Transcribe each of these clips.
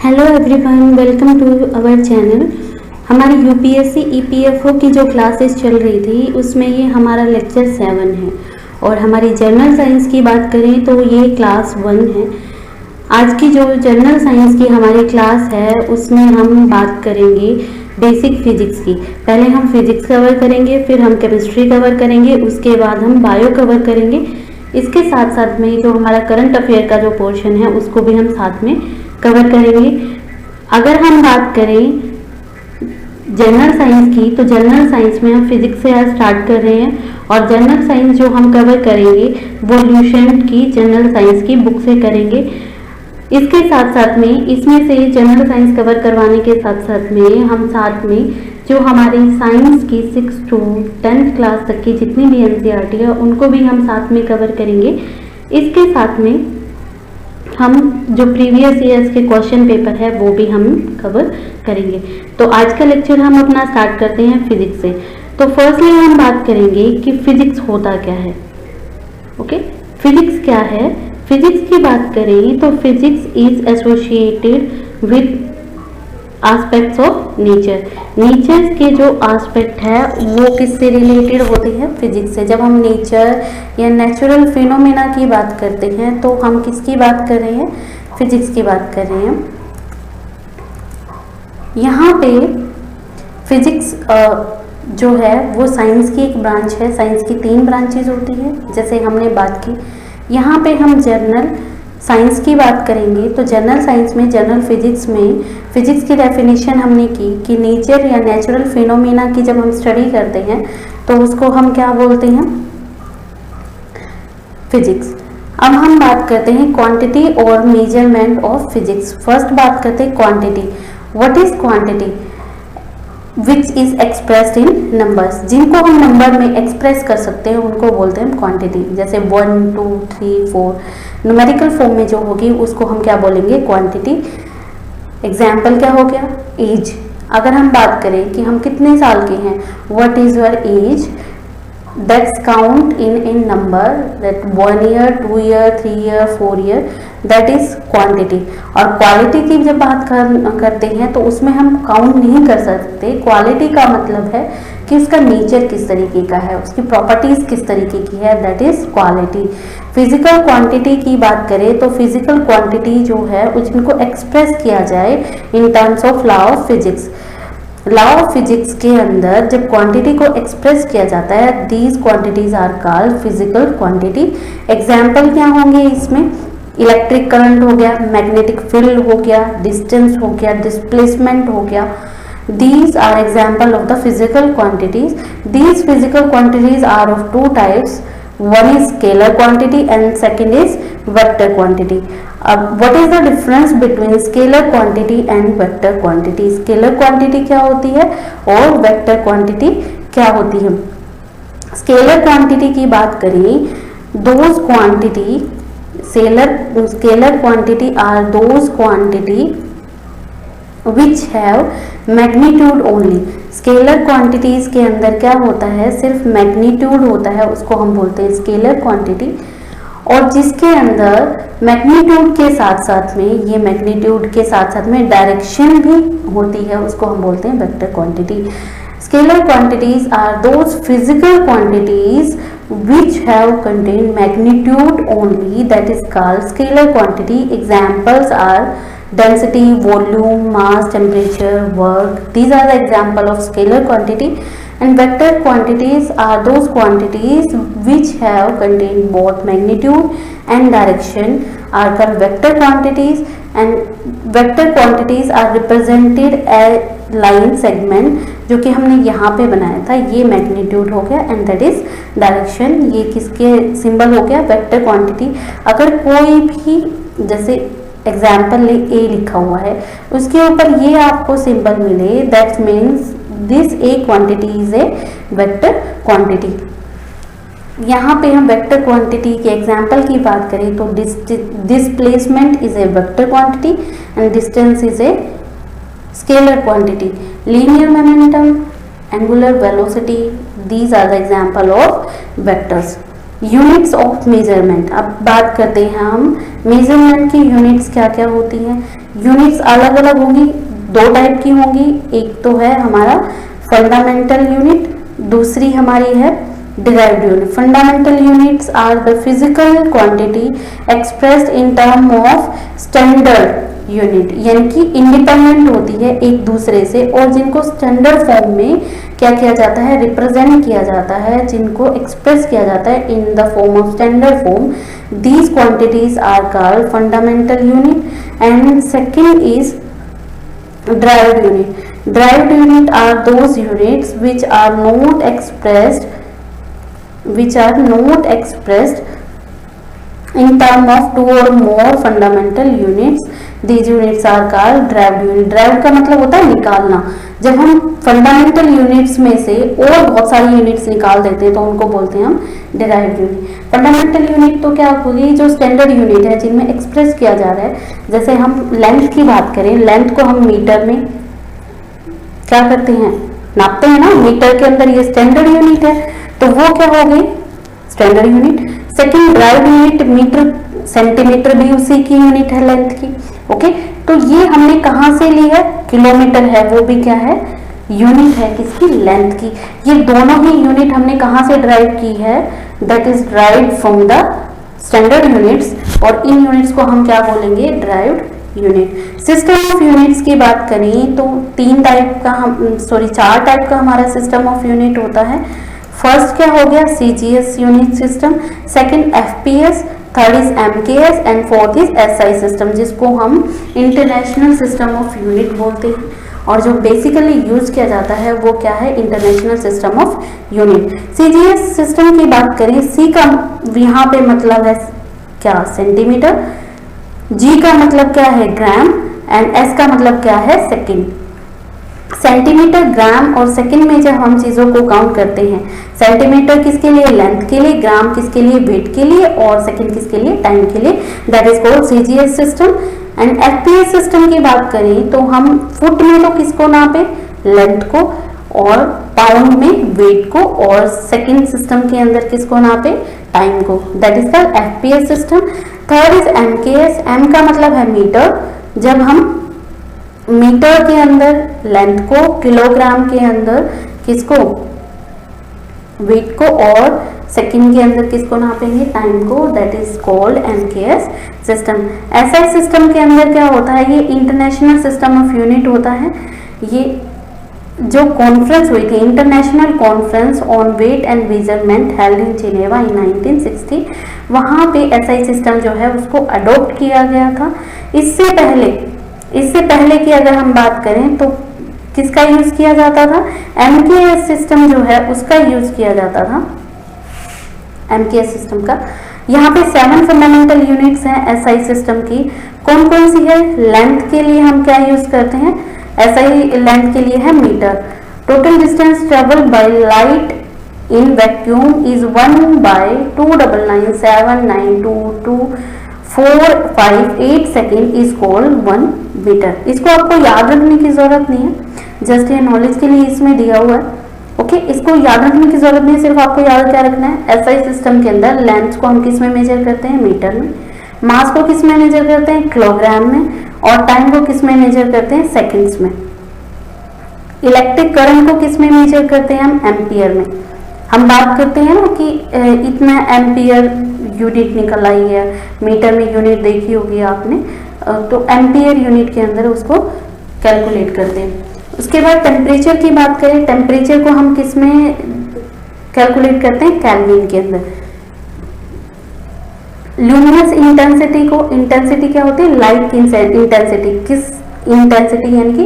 Hello everyone, welcome to our channel. हमारी UPSC EPFO की जो क्लासेस चल रही थी उसमें ये हमारा लेक्चर 7 है और हमारी जनरल साइंस की बात करें तो ये क्लास 1 है। आज की जो जनरल साइंस की हमारी क्लास है उसमें हम बात करेंगे बेसिक फिजिक्स की। पहले हम फिजिक्स कवर करेंगे, फिर हम केमिस्ट्री कवर करेंगे, उसके बाद हम बायो कवर करेंगे। इसके साथ साथ में जो हमारा करंट अफेयर का जो पोर्शन है उसको भी हम साथ में कवर करेंगे। अगर हम बात करें जनरल साइंस की तो जनरल साइंस में हम फिजिक्स से आज स्टार्ट कर रहे हैं और जनरल साइंस जो हम कवर करेंगे वो ल्यूसेंट की जनरल साइंस की बुक से करेंगे। इसके साथ साथ में इसमें से जनरल साइंस कवर करवाने के साथ साथ में हम साथ में जो हमारी साइंस की 6 to 10th क्लास तक की जितनी भी एनसीईआरटी है उनको भी हम साथ में कवर करेंगे। इसके साथ में हम जो प्रीवियस ईयर्स के क्वेश्चन पेपर है वो भी हम कवर करेंगे। तो आज का लेक्चर हम अपना स्टार्ट करते हैं फिजिक्स से। तो फर्स्टली हम बात करेंगे कि फिजिक्स होता क्या है। ओके, फिजिक्स क्या है। फिजिक्स की बात करें तो physics is associated with aspects of nature. Nature के जो एस्पेक्ट है वो किससे रिलेटेड होते हैं, फिजिक्स से। जब हम नेचर या नेचुरल फिनोमेना की बात करते हैं तो हम किसकी बात कर रहे हैं, फिजिक्स की बात कर रहे हैं। यहाँ पे फिजिक्स जो है वो साइंस की एक ब्रांच है। साइंस की 3 ब्रांचेज होती है जैसे हमने बात की। यहाँ पे हम जनरल साइंस की बात करेंगे तो जनरल साइंस में, जनरल फिजिक्स में फिजिक्स की डेफिनेशन हमने की कि नेचर या नेचुरल फिनोमेना की जब हम स्टडी करते हैं तो उसको हम क्या बोलते हैं, फिजिक्स। अब हम बात करते हैं क्वांटिटी और मेजरमेंट ऑफ फिजिक्स। फर्स्ट बात करते हैं quantity. What is quantity? Which is expressed in numbers. जिनको हम नंबर में एक्सप्रेस कर सकते हैं उनको बोलते हैं क्वांटिटी। जैसे 1 2 3 4 न्यूमेरिकल फॉर्म में जो होगी उसको हम क्या बोलेंगे, क्वांटिटी। एग्जाम्पल क्या हो गया, एज। अगर हम बात करें कि हम कितने साल के हैं, what is your age, that's count in number, that 1 year 2 year 3 year 4 year, that is quantity. और क्वालिटी की जब बात करते हैं तो उसमें हम काउंट नहीं कर सकते। क्वालिटी का मतलब है कि उसका नेचर किस तरीके का है, उसकी प्रॉपर्टीज किस तरीके की है, that is quality. Physical quantity की बात करें तो फिजिकल क्वांटिटी जो है जिनको एक्सप्रेस किया जाए in terms of law of physics. Law of physics के अंदर जब क्वांटिटी को एक्सप्रेस किया जाता है, these quantities are called physical quantity. Example क्या होंगे इसमें, इलेक्ट्रिक करंट हो गया, मैग्नेटिक फील्ड हो गया, डिस्टेंस हो गया, डिस्प्लेसमेंट हो गया। These are example of the physical quantities. These physical quantities are of 2 types. One is scalar quantity and second is vector quantity. What is the difference between scalar quantity and vector quantity? Scalar quantity क्या होती है और vector quantity क्या होती है। Scalar quantity की बात करें, those quantity, scalar quantity are those quantity which have magnitude only. Scalar quantities के अंदर क्या होता है, सिर्फ मैग्नीट्यूड होता है, उसको हम बोलते हैं स्केलर क्वांटिटी। और जिसके अंदर मैग्नीट्यूड के साथ साथ में, ये मैग्नीट्यूड के साथ साथ में डायरेक्शन भी होती है, उसको हम बोलते हैं vector quantity. Scalar quantities are those physical quantities which have contained magnitude only, that is called scalar quantity. Examples are density, volume, mass, temperature, work. These are the example of scalar quantity. And vector quantities are those quantities which have contained both magnitude and direction, are called vector quantities. And vector quantities are represented as line segment, जो कि हमने यहाँ पे बनाया था, ये magnitude हो गया एंड दैट इज डायरेक्शन। ये किसके सिंबल हो गया, वेक्टर क्वांटिटी। अगर कोई भी जैसे एग्जाम्पल ले ए लिखा हुआ है, उसके ऊपर ये आपको सिंबल मिले, that means this A quantity is a vector quantity. यहाँ पे हम वेक्टर क्वांटिटी के एग्जाम्पल की बात करें तो displacement is a vector quantity and distance is a scalar quantity. Linear momentum, angular velocity, these are the example of vectors. Units of measurement. अब बात करते हैं हम मेजरमेंट की यूनिट्स क्या क्या होती हैं। यूनिट्स अलग अलग होंगी, दो टाइप की होंगी। एक तो है हमारा फंडामेंटल यूनिट, दूसरी हमारी है derived unit. Fundamental units are the physical quantity expressed in term of standard unit, यानी कि इंडिपेंडेंट होती है एक दूसरे से और जिनको स्टैंडर्ड फॉर्म में क्या किया जाता है, रिप्रेजेंट किया जाता है, जिनको एक्सप्रेस किया जाता है in the form of standard form. These quantities are called fundamental unit. And second is derived unit. Derived unit are those units which are not expressed in term of two or more fundamental units. These units are called derived unit. derived का मतलब होता है निकालना. जब हम fundamental units में से और बहुत सारी यूनिट्स निकाल देते हैं तो उनको बोलते हैं हम derived unit. फंडामेंटल यूनिट तो क्या होगी, जो स्टैंडर्ड यूनिट है जिनमें एक्सप्रेस किया जा रहा है. जैसे हम लेंथ की बात करें, लेंथ को हम मीटर में क्या करते हैं, नापते हैं ना. मीटर के अंदर ये स्टैंडर्ड यूनिट है तो वो क्या हो गई, standard unit. Second derived unit, metre centimetre भी उसी की यूनिट है लेंथ की. ओके, तो ये हमने कहां से ली है, किलोमीटर है, वो भी क्या है, यूनिट है किसकी, लेंथ की. ये दोनों ही यूनिट हमने कहां से ड्राइव की है, that is drive from the standard units. और इन यूनिट्स को हम क्या बोलेंगे, derived unit. System of units की बात करें तो चार टाइप का हमारा सिस्टम ऑफ यूनिट होता है. फर्स्ट क्या हो गया, CGS unit system. Second FPS, third is MKS and fourth is SI system, जिसको हम इंटरनेशनल सिस्टम ऑफ यूनिट बोलते हैं. और जो बेसिकली यूज किया जाता है वो क्या है, international system of unit. CGS system की बात करें, सी का यहाँ पे मतलब है क्या, सेंटीमीटर. जी का मतलब क्या है, ग्राम. एंड एस का मतलब क्या है, सेकंड. सेंटीमीटर, ग्राम और सेकंड में जब हम चीजों को काउंट करते हैं, सेंटीमीटर किसके लिए, लेंथ के लिए, ग्राम किसके लिए, वेट के लिए, और सेकंड किसके लिए, टाइम के लिए, that is called CGS system. And FPS system की बात करें तो हम फुट में तो किसको नापे, लेंथ को, और पाउंड में वेट को, और सेकंड सिस्टम के अंदर किसको नापे, टाइम को, that is called FPS system. Third is MKS. M का मतलब है मीटर. जब हम मीटर के अंदर लेंथ को, किलोग्राम के अंदर किसको, वेट को, और सेकंड के अंदर किसको नापेंगे, टाइम को, that is called MKS system. SI system के अंदर क्या होता है, ये इंटरनेशनल सिस्टम ऑफ यूनिट होता है. ये जो कॉन्फ्रेंस हुई थी, international conference on wait and measurement held in Geneva इन 1960, वहां पे एसआई सिस्टम जो है उसको अडॉप्ट किया गया था. इससे पहले की अगर हम बात करें तो किसका यूज किया जाता था, एमकेएस सिस्टम जो है उसका यूज किया जाता था, एमकेएस सिस्टम का. यहाँ पे 7 फंडामेंटल यूनिट्स हैं एसआई सिस्टम की. कौन कौन सी है, लेंथ के लिए हम क्या यूज करते हैं, एसआई लेंथ के लिए है metre. Total distance travel by light in vacuum is 1/2997922 second is called 1 metre. इसको आपको याद रखने की जरूरत नहीं है, जस्ट ये नॉलेज के लिए इसमें दिया हुआ है. ओके, इसको याद रखने की जरूरत नहीं, सिर्फ आपको याद क्या रखना है, एसआई सिस्टम के अंदर लेंथ को हम किस में मेजर करते हैं, मीटर में. मास को किस में मेजर करते हैं, किलोग्राम में. और टाइम को किस में मेजर करते हैं, सेकेंड्स में. इलेक्ट्रिक करंट को किस में मेजर करते हैं, हम एम्पियर में. हम बात करते हैं ना कि इतना एम्पियर यूनिट निकल आई है, मीटर में यूनिट देखी होगी आपने, तो एम्पियर यूनिट के अंदर उसको कैलकुलेट करते हैं. उसके बाद टेम्परेचर की बात करें, टेम्परेचर को हम किस में कैलकुलेट करते हैं, केल्विन के अंदर. ल्यूमिनस इंटेंसिटी को, इंटेंसिटी क्या होती है, लाइट की इंटेंसिटी, किस इंटेंसिटी यानी कि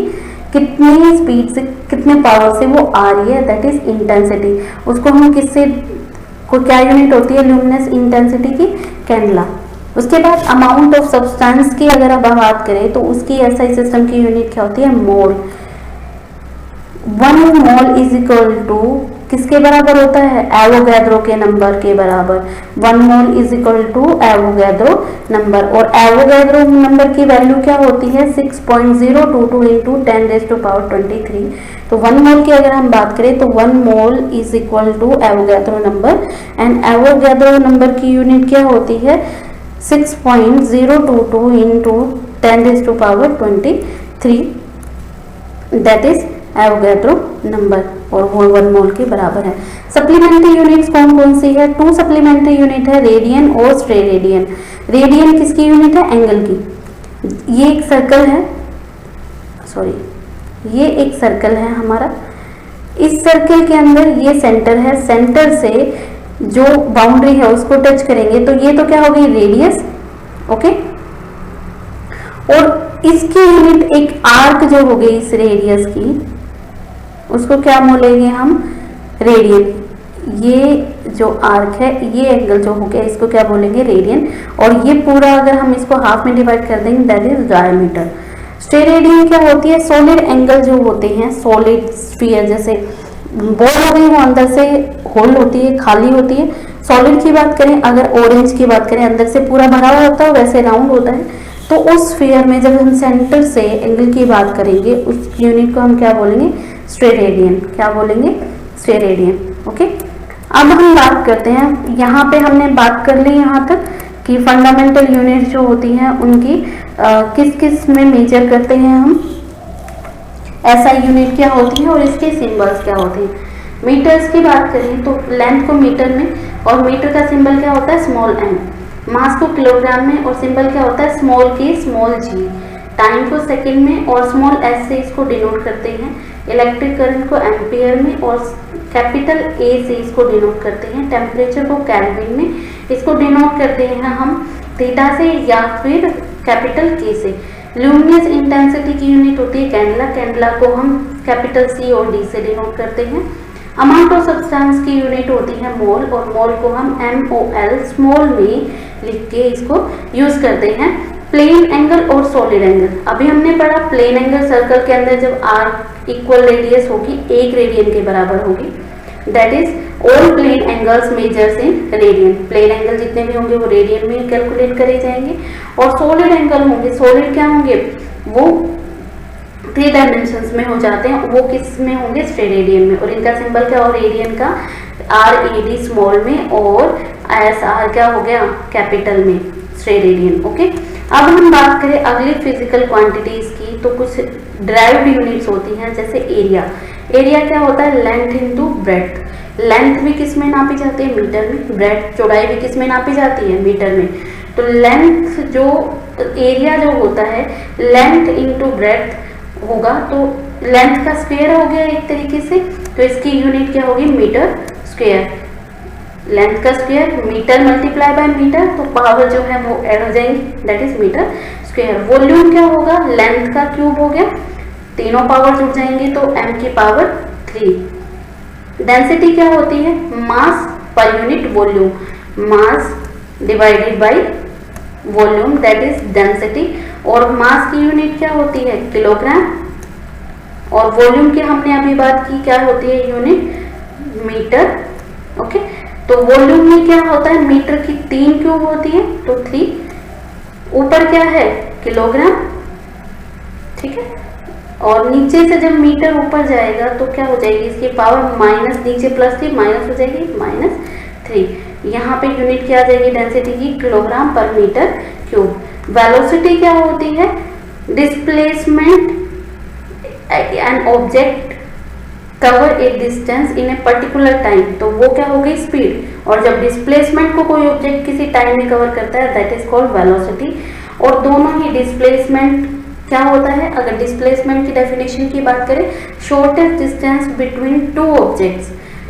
कितनी स्पीड से, कितने पावर से वो आ रही है, दैट इज इंटेंसिटी. उसको हम किससे, को क्या यूनिट होती है ल्यूमिनस इंटेंसिटी की, कैंडला. उसके बाद अमाउंट ऑफ सब्सटेंस की अगर अब बात करें तो उसकी एसआई सिस्टम की यूनिट क्या होती है, मोल. 1 मोल इज इक्वल टू किसके बराबर होता है? एवोगैड्रो के नंबर के बराबर। 1 mole is equal to Avogadro number, और एवोगैड्रो नंबर की वैल्यू क्या होती है? 6.022 इंटू 10⁻23। तो 1 मोल की अगर हम बात करें तो 1 mole is equal to Avogadro number, and Avogadro number की यूनिट क्या होती है? 6.022 into 10⁻23, that is Avogadro number, और वो 1 मोल के बराबर है। सप्लीमेंट्री यूनिट्स कौन कौन सी है? 2 सप्लीमेंट्री यूनिट है, रेडियन और स्टेरेडियन। रेडियन किसकी यूनिट है? एंगल की। ये एक सर्कल है, सॉरी ये एक सर्कल है हमारा, इस सर्कल के अंदर ये सेंटर है, सेंटर से जो बाउंड्री है उसको टच करेंगे तो ये तो क्या हो गई? Radius, okay. और इसकी यूनिट एक आर्क जो हो गई इस रेडियस की, उसको क्या बोलेंगे हम? रेडियन। ये जो आर्क है, ये एंगल जो हो गया, इसको क्या बोलेंगे? रेडियन। और ये पूरा अगर हम इसको हाफ में डिवाइड कर देंगे, दैट इज डायमीटर। स्टेरेडियन क्या होती है? सॉलिड एंगल जो होते हैं, सॉलिड स्फीयर जैसे बॉल हो गई, वो अंदर से होल होती है, खाली होती है। सॉलिड की बात करें, अगर ऑरेंज की बात करें, अंदर से पूरा भरा हुआ होता है, वैसे राउंड होता है। तो उस स्फीयर में जब हम सेंटर से एंगल की बात करेंगे, उस यूनिट को हम क्या बोलेंगे? स्टेरेडियन। क्या बोलेंगे? Steradian, okay. अब हम बात करते हैं, यहाँ पे हमने बात कर ली यहाँ तक कि फंडामेंटल यूनिट जो होती हैं उनकी किस किस में मेजर करते हैं हम, ऐसा यूनिट क्या होती है और इसके सिंबल्स क्या होते हैं। मीटर्स की बात करें तो लेंथ को मीटर में, और मीटर का सिंबल क्या होता है? Small M. मास को किलोग्राम में, और सिंबल क्या होता है? स्मॉल के स्मॉल जी। टाइम को सेकंड में, और स्मॉल एस से इसको डिनोट करते हैं। इलेक्ट्रिक करंट को एम्पियर में, और कैपिटल ए से इसको डिनोट करते हैं। टेम्परेचर को केल्विन में, इसको डिनोट करते हैं हम थीटा से या फिर कैपिटल के से। ल्यूमिनस इंटेंसिटी की यूनिट होती है कैंडला। कैंडला को हम कैपिटल सी और डी से डिनोट करते हैं। अमाउंट ऑफ सब्सटेंस की यूनिट होती है मोल, और मोल को हम MOL स्मॉल में लिख के इसको यूज करते हैं। प्लेन एंगल और सॉलिड एंगल, अभी हमने पढ़ा प्लेन एंगल सर्कल के अंदर जब आर्क इक्वल रेडियस होगी, 1 रेडियन के बराबर होगी, that is all plane angles measures in radian. Plane angle जितने भी होंगे वो रेडियन में कैलकुलेट करे जाएंगे। और सॉलिड एंगल होंगे, सॉलिड क्या होंगे? वो 3 डायमेंशंस में हो जाते हैं, वो किस में होंगे? स्टेरेडियन में। और इनका सिंबल क्या? और रेडियन का RAD स्मॉल में, और ISR क्या हो गया? कैपिटल में, स्टेरेडियन, ओके। अब हम बात करें अगली फिजिकल क्वांटिटीज की, तो कुछ ड्राइव्ड यूनिट्स होती हैं, जैसे एरिया। एरिया क्या होता है? Length into breadth. लेंथ भी किस में नापी जाती है? मीटर में। ब्रेड्थ, चौड़ाई भी किस में नापी जाती है? मीटर में। तो लेंथ जो एरिया जो होता है, लेंथ इनटू ब्रेड्थ होगा, तो लेंथ का स्क्वायर हो गया एक तरीके से, तो इसकी यूनिट क्या होगी? Metre square. लेंथ का square metre multiply by metre, तो पावर जो है वो ऐड हो जाएंगी, that is metre square. Volume क्या होगा? लेंथ का क्यूब हो गया, तीनों पावर जुड़ जाएंगे तो m की पावर 3। डेंसिटी क्या होती है? मास per unit volume, mass divided by volume, that is density. और मास की यूनिट क्या होती है? किलोग्राम। और वॉल्यूम की हमने अभी बात की, क्या होती है यूनिट? Metre, okay. तो वॉल्यूम में क्या होता है? मीटर की 3 क्यूब होती है, तो 3। ऊपर क्या है? किलोग्राम, ठीक है। और नीचे से जब मीटर ऊपर जाएगा तो क्या हो जाएगी? इसकी पावर माइनस, नीचे प्लस थी, माइनस हो जाएगी, -3। यहाँ पे यूनिट क्या आ जाएगी डेंसिटी की? किलोग्राम पर मीटर क्यूब। वेलोसिटी क्या होती है? Displacement an object cover A distance in a particular time, तो वो क्या हो गई? स्पीड। और जब डिस्प्लेसमेंट को कोई ऑब्जेक्ट किसी टाइम में कवर करता है, दैट इज कॉल्ड वेलोसिटी। और दोनों ही डिस्प्लेसमेंट क्या होता है? अगर डिस्प्लेसमेंट की डेफिनेशन की बात करें, shortest distance between 2 objects,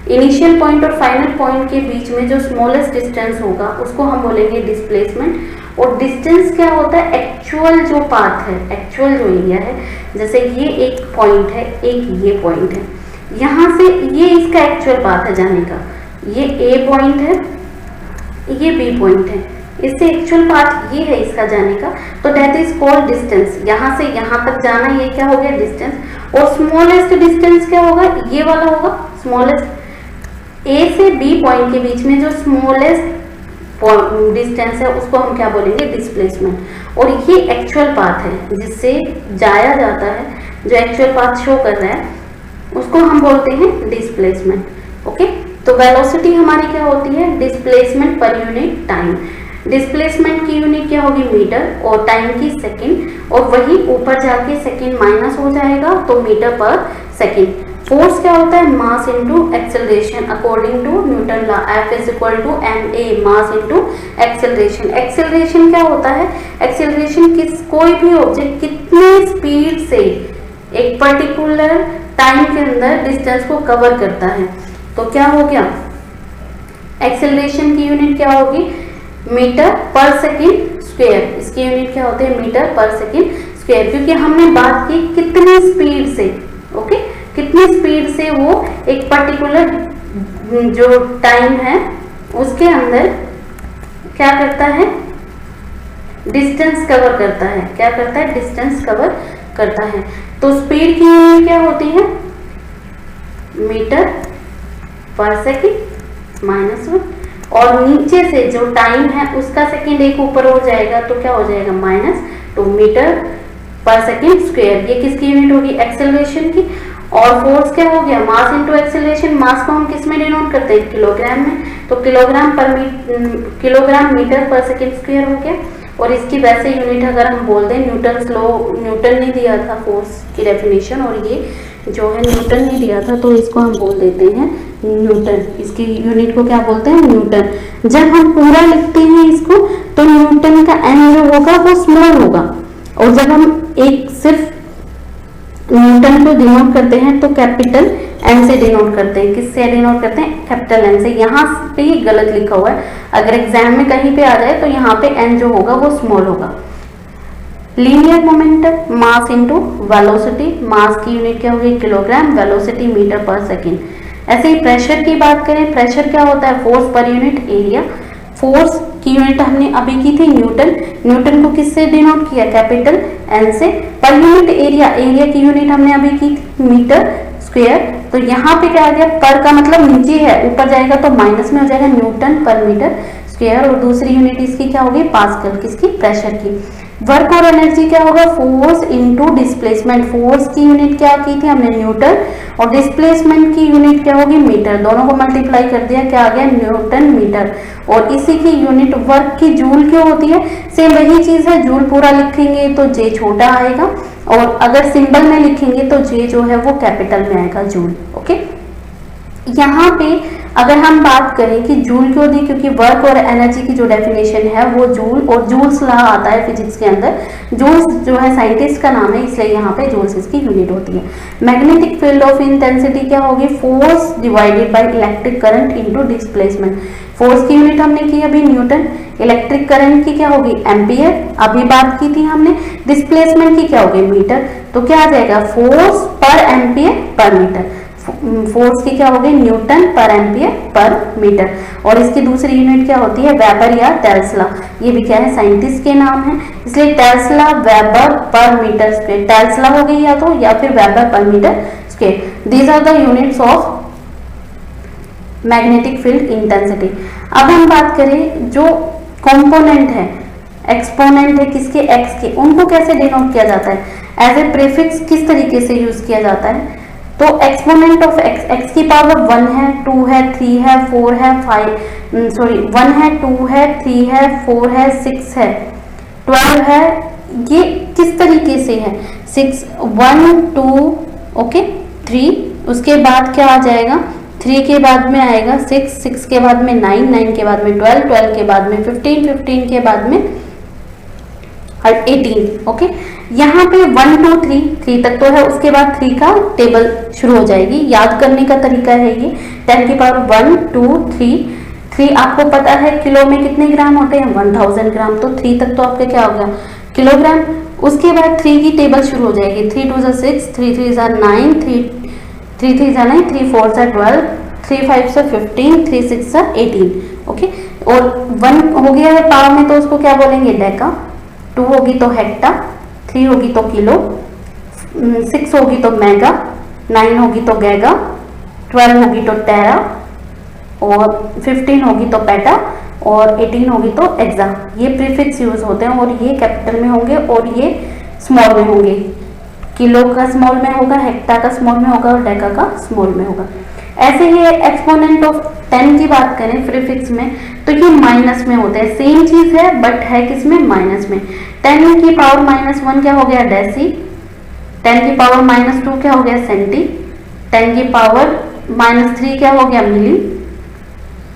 initial point और फाइनल पॉइंट के बीच में जो स्मॉलेस्ट डिस्टेंस होगा उसको हम बोलेंगे डिस्प्लेसमेंट। और डिस्टेंस क्या होता है? एक्चुअल जो पाथ है, एक्चुअल जो एरिया है, जैसे ये एक पॉइंट है, एक ये पॉइंट है, यहाँ से ये इसका एक्चुअल पाथ है जाने का, ये A पॉइंट है, ये B पॉइंट है, इससे एक्चुअल पाथ ये है इसका जाने का, तो दैट इज कॉल्ड डिस्टेंस। यहाँ से यहाँ तक जाना, ये क्या हो गया? डिस्टेंस। और स्मॉलेस्ट डिस्टेंस क्या होगा? ये वाला होगा स्मॉलेस्ट। ए से बी पॉइंट के बीच में जो स्मॉलेस्ट डिस्टेंस है उसको हम क्या बोलेंगे, डिस्प्लेसमेंट। और ये एक्चुअल पाथ है जिससे जाया जाता है, जो एक्चुअल पाथ शो कर रहा है उसको हम बोलते हैं डिस्प्लेसमेंट। ओके, तो वेलोसिटी हमारी क्या होती है, displacement per unit time. Displacement की यूनिट क्या होगी, मीटर, और टाइम की सेकंड, और वही ऊपर जाके सेकंड माइनस हो जाएगा तो मीटर पर सेकंड। फोर्स क्या होता है, mass into acceleration according to Newton law, F is equal to ma, mass into acceleration. Acceleration क्या होता है, एक्सेलरेशन कोई भी ऑब्जेक्ट कितनी स्पीड से एक पर्टिकुलर टाइम के अंदर डिस्टेंस को कवर करता है। तो क्या हो गया, एक्सेलरेशन की यूनिट क्या होगी, मीटर पर सेकेंड स्क्वायर। इसकी यूनिट क्या होती है, मीटर पर सेकेंड स्क्वायर, क्योंकि हमने बात की कितनी स्पीड से। ओके, कितनी स्पीड से वो एक पर्टिकुलर जो टाइम है उसके अंदर क्या करता है, डिस्टेंस कवर करता है। क्या करता है, डिस्टेंस कवर करता है। तो स्पीड की यूनिट क्या होती है, मीटर पर सेकेंड माइनस 1, और नीचे से जो टाइम है उसका सेकेंड एक ऊपर हो जाएगा तो क्या हो जाएगा, -2 मीटर पर सेकेंड स्क्वायर। ये किसकी यूनिट होगी, एक्सेलरेशन की। और फोर्स क्या हो गया, मास इनटू एक्सेलरेशन। मास को हम किस में डिनोट करते हैं, किलोग्राम में, तो किलोग्राम मीटर पर सेकेंड स्क्वायर हो गया। और इसकी वैसे यूनिट अगर हम बोल दें, न्यूटन ने दिया था फोर्स की डेफिनेशन, और ये जो है न्यूटन ने दिया था, तो इसको हम बोल देते हैं न्यूटन। इसकी यूनिट को क्या बोलते हैं, न्यूटन। जब हम पूरा लिखते हैं इसको तो न्यूटन का एन जो होगा वो स्मॉल होगा, और जब हम एक सिर्फ न्यूटन को डिनोट करते हैं तो कैपिटल एन से डिनोट करते हैं। किससे डिनोट करते हैं, कैपिटल एन से। यहाँ पे ये गलत लिखा हुआ है, अगर एग्जाम में कहीं पे आ जाए तो यहाँ पे एन जो होगा वो स्मॉल होगा। Linear momentum, mass into velocity. मास की यूनिट क्या होगी, किलोग्राम, वेलोसिटी मीटर पर सेकेंड। ऐसे ही प्रेशर की बात करें, प्रेशर क्या होता है, force per unit area. Force की यूनिट हमने अभी की थी न्यूटन। न्यूटन को किससे डिनोट किया, कैपिटल एन से। पर यूनिट एरिया, एरिया की यूनिट हमने अभी की थी मीटर स्क्वायर। तो यहाँ पे क्या आ गया, पर का मतलब नीचे है, ऊपर जाएगा तो माइनस में हो जाएगा, न्यूटन पर मीटर स्क्वायर। और दूसरी यूनिट इसकी क्या होगी, पास्कल, किसकी, प्रेशर की। वर्क और एनर्जी क्या होगा, फोर्स इनटू डिस्प्लेसमेंट। फोर्स की यूनिट क्या की थी हमने, न्यूटन, और डिस्प्लेसमेंट की यूनिट क्या होगी, मीटर। दोनों को मल्टीप्लाई कर दिया, क्या आ गया, न्यूटन मीटर। और इसी की यूनिट वर्क की जूल क्यों होती है, सेम वही चीज है। जूल पूरा लिखेंगे तो जे छोटा आएगा, और अगर सिंबल में लिखेंगे तो जे जो है वो कैपिटल में आएगा, जूल। ओके, यहाँ पे अगर हम बात करें कि जूल क्यों दी, क्योंकि वर्क और एनर्जी की जो डेफिनेशन है वो जूल, और जूल्स लॉ आता है फिजिक्स के अंदर। जूल्स जो है साइंटिस्ट का नाम है, इसलिए यहाँ पे जूल्स इसकी यूनिट होती है। मैग्नेटिक फील्ड ऑफ इंटेंसिटी क्या होगी, force divided by electric current into displacement. Force की यूनिट हमने की अभी न्यूटन, इलेक्ट्रिक करंट की क्या होगी, एम्पियर, अभी बात की थी हमने। डिस्प्लेसमेंट की क्या होगी, मीटर। तो क्या आ जाएगा, फोर्स पर एम्पियर पर मीटर। फोर्स की क्या होगी, न्यूटन पर एम्पियर पर मीटर। और इसकी दूसरी यूनिट क्या होती है, वेबर या टेस्ला। ये भी क्या है, साइंटिस्ट के नाम है, इसलिए Tesla, weber per metre square. Tesla हो गई या फिर weber per metre square. These are the units of magnetic field intensity. अब हम बात करें जो कंपोनेंट है, एक्सपोनेंट है किसके, एक्स के, उनको कैसे डिनोट किया जाता है। एज ए प्रीफिक्स किस तरीके से यूज किया जाता है, तो एक्सपोनेंट ऑफ एक्स, एक्स की पावर 1 है, 2 है, 3 है, 4 है, 1 है, 2 है, 3 है, 4 है, 6 है, 12 है। ये किस तरीके से है, 6, 1, 2, ओके, 3, उसके बाद क्या आ जाएगा, 3 के बाद में आएगा 6, 6 के बाद में 9, 9 के बाद में 12, 12 के बाद में 15, 15 के बाद में 18। ओके, यहाँ पे 1, 2, 3 तक तो है, उसके बाद 3 का टेबल शुरू हो जाएगी। याद करने का तरीका है ये, 10 की पावर 1, 2, 3 आपको पता है किलो में कितने ग्राम होते हैं, 1000 ग्राम। तो 3 तक तो आपके क्या हो गया, किलोग्राम। उसके बाद 3 की टेबल शुरू हो जाएगी, 3 2 6, 3 3 9, 3 3 9, 3 4 12, 3 5 15, 3 6 18। ओके, और 1 हो गया है पावर में तो उसको क्या बोलेंगे, डेका। 2 होगी तो हेक्टा, 3 होगी तो किलो, 6 होगी तो मेगा, 9 होगी तो गैगा, 12 होगी तो टेरा, और 15 होगी तो पेटा और 18 होगी तो एग्जा। ये प्रीफिक्स यूज होते हैं और ये कैपिटल में होंगे और ये स्मॉल में होंगे। किलो का स्मॉल में होगा, हेक्टा का स्मॉल में होगा और डेका का स्मॉल में होगा। ऐसे ही एक्सपोनेंट ऑफ 10 की बात करें प्रीफिक्स में तो ये माइनस में होता है, सेम चीज है बट है किसमें, माइनस में। 10 की पावर -1 क्या हो गया, डेसी। 10 की पावर -2 क्या हो गया, सेंटी। 10 की पावर -3 क्या हो गया, मिली।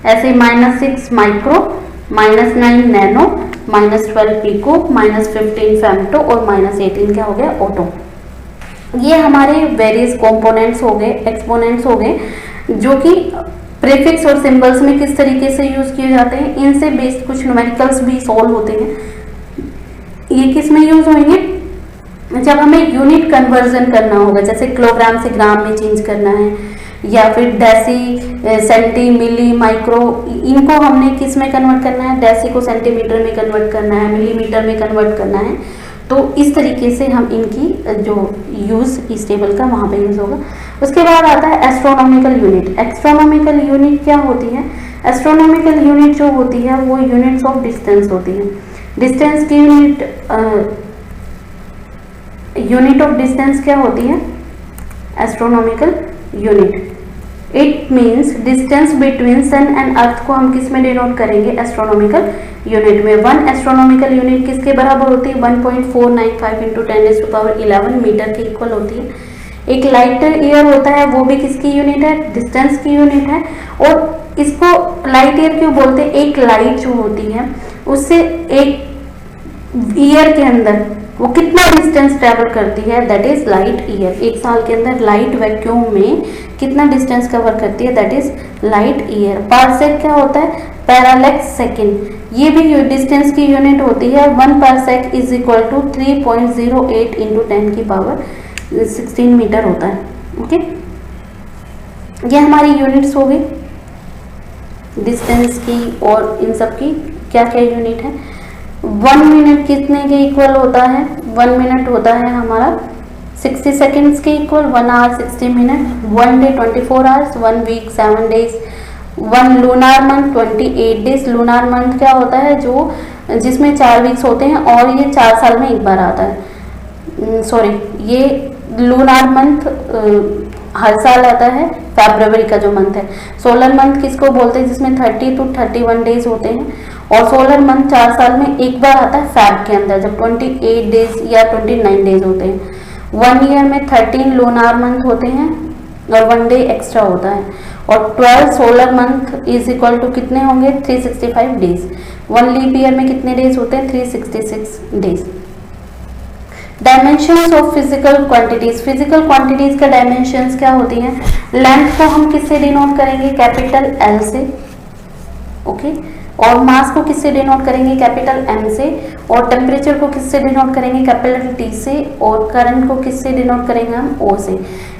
ऐसे -6 माइक्रो, -9 नैनो, -12 पिको, -15 फेम्टो और -18 क्या हो गया, ओटो। ये हमारे वेरियस कंपोनेंट्स हो गए, एक्सपोनेंट्स हो गए, जो कि प्रीफिक्स और सिंबल्स में किस तरीके से यूज किए जाते हैं। इनसे बेस्ड कुछ न्यूमेरिकल्स भी सॉल्व होते हैं। ये किस में यूज होंगे, जब हमें यूनिट कन्वर्जन करना होगा, जैसे किलोग्राम से ग्राम में चेंज करना है, या फिर डेसी, सेंटी, मिली, माइक्रो, इनको हमने किस में कन्वर्ट करना है, डेसी को सेंटीमीटर में कन्वर्ट करना है, मिलीमीटर में कन्वर्ट करना है। तो इस तरीके से हम इनकी जो यूज इस टेबल का वहाँ पे यूज होगा। उसके बाद आता है एस्ट्रोनॉमिकल यूनिट। एस्ट्रोनॉमिकल यूनिट क्या होती है, एस्ट्रोनॉमिकल यूनिट जो होती है वो यूनिट्स ऑफ डिस्टेंस होती है। डिस्टेंस की यूनिट ऑफ डिस्टेंस क्या होती है, astronomical unit. It means distance between sun and earth को हम किस में डिनोट करेंगे, एस्ट्रोनॉमिकल यूनिट में। 1 एस्ट्रोनॉमिकल यूनिट किसके बराबर होती है, 1.495 × 10⁻11 मीटर के इक्वल होती है। एक लाइट ईयर होता है, वो भी किसकी यूनिट है, डिस्टेंस की यूनिट है। और इसको लाइट ईयर क्यों बोलते हैं, एक लाइट जो होती है उससे एक ईयर के अंदर वो कितना डिस्टेंस ट्रेवल करती है, दैट इज लाइट ईयर। एक साल के अंदर लाइट वैक्यूम में कितना डिस्टेंस कवर करती है, that is light year. Parsec क्या होता है, पैरालेक्स सेकेंड। ये भी डिस्टेंस की यूनिट होती है। 1 parsec is equal to 3.08 × 10⁻16 metre होता है। ओके, ये हमारी यूनिट्स हो गई डिस्टेंस की और इन सब की क्या क्या यूनिट है। 1 मिनट कितने के इक्वल होता है, 1 मिनट होता है हमारा 60 सेकेंड्स के equal, 1 hour 60 minute. 1 day 24 hours, 1 week 7 days, 1 lunar month 28 days. Lunar month क्या होता है, जो जिसमें 4 वीक्स होते हैं और ये 4 साल में एक बार आता है। सॉरी, ये लूनार मंथ हर साल आता है, फरवरी का जो मंथ है। सोलर मंथ किसको बोलते हैं, जिसमें 30 to 31 डेज होते हैं। और सोलर मंथ 4 साल में एक बार आता है फैब के अंदर, जब 28 डेज या 29 डेज होते हैं। 1 ईयर में 13 लूनार मंथ होते हैं और 1 डे एक्स्ट्रा होता है। और 12 solar month is equal to कितने होंगे, 365 डेज। 1 लीप ईयर में कितने डेज होते हैं, 366 days. Dimensions of physical quantities. Physical quantities का डायमेंशंस क्या होती हैं, लेंथ को हम किससे डिनोट करेंगे, कैपिटल एल से। ओके, और मास को किससे डिनोट करेंगे, कैपिटल एम से। और टेम्परेचर को किससे डिनोट करेंगे, कैपिटल टी से। और करंट को किससे डिनोट करेंगे, हम ओ से।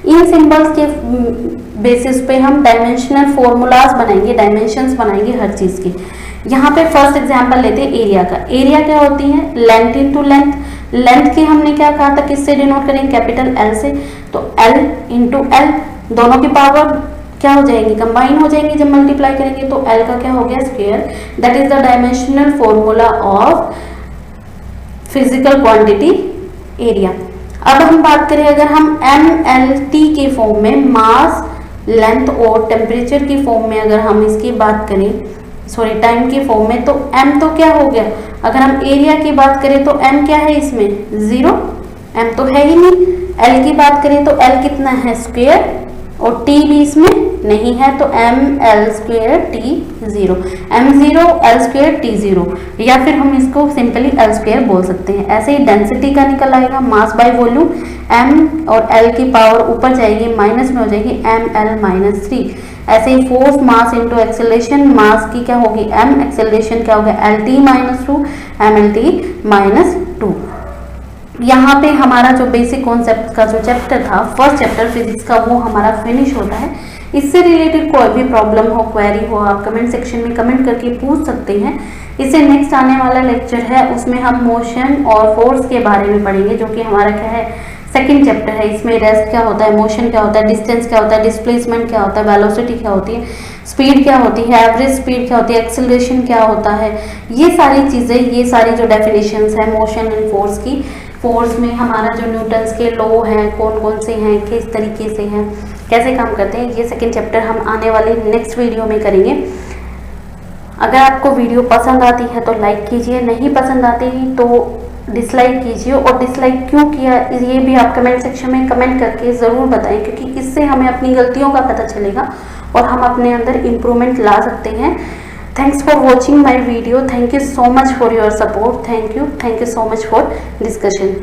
इन सिंबल्स के बेसिस पे हम डायमेंशनल फॉर्मूलाज बनाएंगे, डायमेंशंस बनाएंगे हर चीज की। यहाँ पे फर्स्ट एग्जांपल लेते हैं एरिया का। एरिया क्या होती है, लेंथ इनटू लेंथ। लेंथ की हमने क्या कहा था, किससे डिनोट करेंगे, कैपिटल एल से। तो एल इंटू एल, दोनों की पावर क्या हो जाएंगी, कंबाइन हो जाएंगी जब मल्टीप्लाई करेंगे। तो एल का क्या हो गया, square. That is the dimensional formula of physical quantity area. अब हम बात करें, अगर हम एम एल टी के फॉर्म में, मास, लेंथ और टेम्परेचर की फॉर्म में अगर हम इसकी बात करें, सॉरी टाइम के फॉर्म में, तो m तो क्या हो गया। अगर हम एरिया की बात करें तो m क्या है इसमें, 0, m तो है ही नहीं। l की बात करें तो l कितना है, स्क्वायर, और t भी इसमें नहीं है, तो m l square t 0, m 0 l square t 0, या फिर हम इसको सिंपली l स्क्वायर बोल सकते हैं। ऐसे ही डेंसिटी का निकल आएगा, मास बाय वॉल्यूम। m और l की पावर ऊपर जाएगी, माइनस में हो जाएगी, m l माइनस 3। ऐसे ही force mass into acceleration, mass की क्या होगी m, एक्सेलरेशन क्या होगा L T minus 2, M L T minus 2। यहाँ पे हमारा जो बेसिक कॉन्सेप्ट का जो चैप्टर था, फर्स्ट चैप्टर फिजिक्स का, वो हमारा फिनिश होता है। इससे रिलेटेड कोई भी प्रॉब्लम हो, क्वेरी हो, आप कमेंट सेक्शन में कमेंट करके पूछ सकते हैं। इससे नेक्स्ट आने वाला लेक्चर है, उसमें हम मोशन और फोर्स के बारे में पढ़ेंगे, जो कि हमारा क्या है, सेकंड चैप्टर है, इसमें रेस्ट क्या होता है, मोशन क्या होता है, डिस्टेंस क्या होता है, डिस्प्लेसमेंट क्या होता है, वेलोसिटी क्या होती है, स्पीड क्या होती है, एवरेज स्पीड क्या होती है, एक्सेलरेशन क्या होता है, ये सारी चीज़ें, ये सारी जो डेफिनेशंस है मोशन एंड फोर्स की, फोर्स में हमारा जो न्यूटन्स के लॉ हैं कौन कौन से हैं, किस तरीके से हैं, कैसे काम करते हैं, ये सेकंड चैप्टर हम आने वाले नेक्स्ट वीडियो में करेंगे। अगर आपको वीडियो पसंद आती है तो लाइक कीजिए, नहीं पसंद आती तो डिसलाइक कीजिए, और डिसलाइक क्यों किया ये भी आप कमेंट सेक्शन में कमेंट करके ज़रूर बताएं, क्योंकि इससे हमें अपनी गलतियों का पता चलेगा और हम अपने अंदर इम्प्रूवमेंट ला सकते हैं। Thanks for watching my video, thank you so much for your support, thank you so much for discussion.